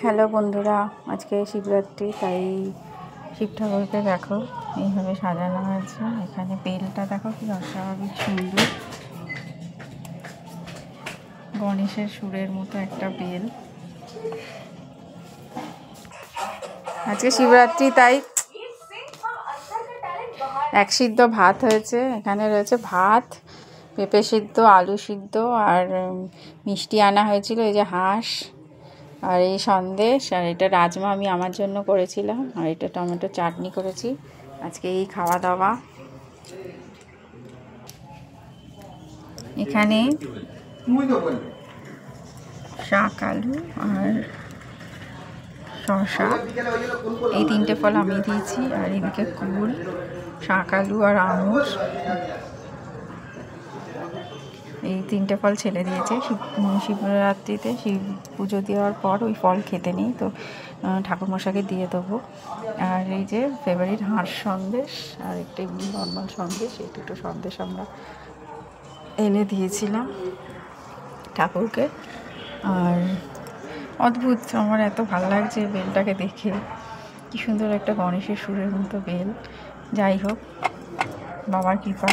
Hello বন্ধুরা, আজকে শিবরাত্রি, তাই শিব ঠাকুরকে দেখো এইভাবে সাজানো হয়েছে। এখানে বেলটা দেখো কি অস্বাভাবিক সুন্দর, গণেশের সুরের মতো একটা বেল। আজকে শিবরাত্রি, তাই এক সিদ্ধ ভাত হয়েছে। এখানে রয়েছে ভাত, পেঁপে সিদ্ধ, আলু সিদ্ধ আর মিষ্টি আনা হয়েছিল, এই যে হাঁস, আর এই সন্দেশ, আর এটা রাজমা আমি আমার জন্য করেছিলাম, আর এটা টমেটো চাটনি করেছি। আজকে এই খাওয়া দাওয়া। এখানে শাক, আলু আর শসা, এই তিনটে ফল আমি দিয়েছি, আর এদিকে কুল, শাক, আলু আর আঙুর, এই তিনটে ফল ছেলে দিয়েছে। শিবরাত্রিতে শিব পুজো দেওয়ার পর ওই ফল খেতে নেই, তো ঠাকুরমশাইকে দিয়ে দেবো। আর এই যে ফেভারিট হাঁস সন্দেশ, আর একটা এমনি নর্মাল সন্দেশ, এই দুটো সন্দেশ আমরা এনে দিয়েছিলাম ঠাকুরকে। আর অদ্ভুত, আমার এত ভালো লাগছে বেলটাকে দেখে, কি সুন্দর একটা গণেশের সুরের মতো বেল। যাই হোক, বাবার কৃপা,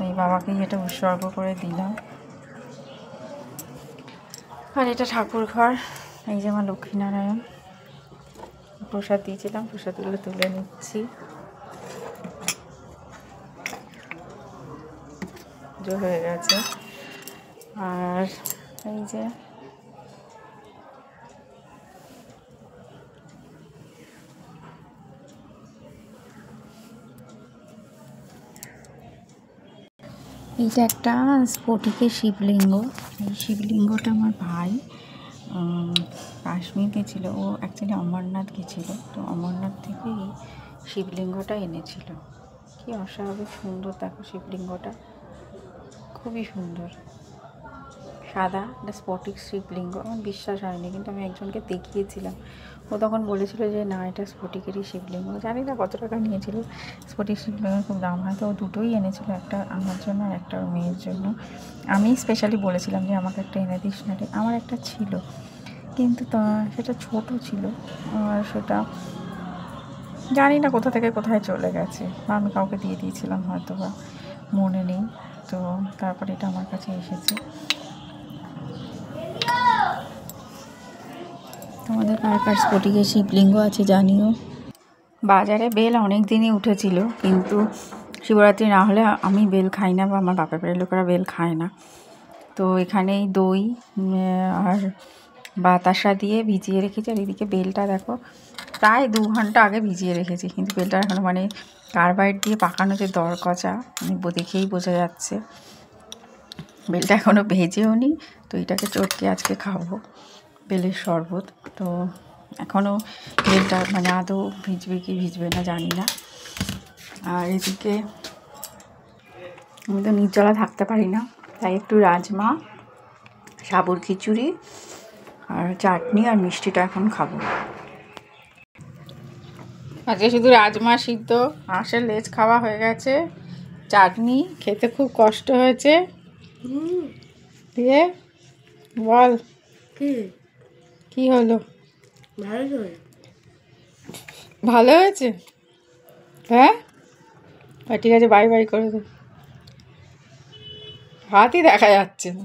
এই বাবাকেই এটা উৎসর্গ করে দিলাম। আর এটা ঠাকুর ঘর, এই যে আমার লক্ষ্মীনারায়ণ, প্রসাদ দিয়েছিলাম, প্রসাদগুলো তুলে নিচ্ছি। পুজো হয়ে গেছে। আর এই যে এইটা একটা স্ফটিকের শিবলিঙ্গ। এই শিবলিঙ্গটা আমার ভাই কাশ্মীর গেছিলো, ও অ্যাকচুয়ালি অমরনাথ গেছিলো, তো অমরনাথ থেকে এই শিবলিঙ্গটা এনেছিল। কি অস্বাভাবিক সুন্দর দেখো শিবলিঙ্গটা, খুবই সুন্দর, সাদা, একটা স্ফটিক শিবলিঙ্গ। আমার বিশ্বাস হয়নি, কিন্তু আমি একজনকে দেখিয়েছিলাম, ও তখন বলেছিল যে না, এটা স্ফটিকেরই শিবলিঙ্গ। জানি না কত টাকা নিয়েছিল, স্ফটিক শিবলিঙ্গের খুব দাম হয়, তো ও দুটোই এনেছিল, একটা আমার জন্য আর একটা ওর মেয়ের জন্য। আমি স্পেশালি বলেছিলাম যে আমাকে একটা এনে দিস না রে, আমার একটা ছিল, কিন্তু তা সেটা ছোট ছিল, আর সেটা জানি না কোথা থেকে কোথায় চলে গেছে, বা আমি কাউকে দিয়ে দিয়েছিলাম হয়তো, বা মনে নেই। তো তারপরে এটা আমার কাছে এসেছে। তোমাদের কার কার স্ফটিকের শিবলিঙ্গ আছে জানিও। বাজারে বেল অনেক দিনই উঠেছিল, কিন্তু শিবরাত্রি না হলে আমি বেল খাই না, বা আমার বাপের বাড়ির লোকেরা বেল খায় না। তো এখানেই দই আর বাতাসা দিয়ে ভিজিয়ে রেখেছি। আর এদিকে বেলটা দেখো, প্রায় 2 ঘন্টা আগে ভিজিয়ে রেখেছি, কিন্তু বেলটা এখনও মানে কার্বাইড দিয়ে পাকানো যে দরকচা, দেখেই বোঝা যাচ্ছে। বেলটা এখনও ভেজেও নি, তো এটাকে চটকে আজকে খাবো, বেলের শরবত। তো এখনও বেলটা মানে আদৌ ভিজবে কি ভিজবে না জানি না। আর এদিকে আমি তো নির্জলা থাকতে পারি না, তাই একটু রাজমা, সাবুর খিচুড়ি আর চাটনি আর মিষ্টিটা এখন খাবো। আজকে শুধু রাজমা সিদ্ধ, হাঁসের লেজ খাওয়া হয়ে গেছে, চাটনি খেতে খুব কষ্ট হয়েছে। দিয়ে বল কি হলো? ভালো হয়েছে, হ্যাঁ, ঠিক আছে, বাই বাই করে দে, হাতই দেখা যাচ্ছে না।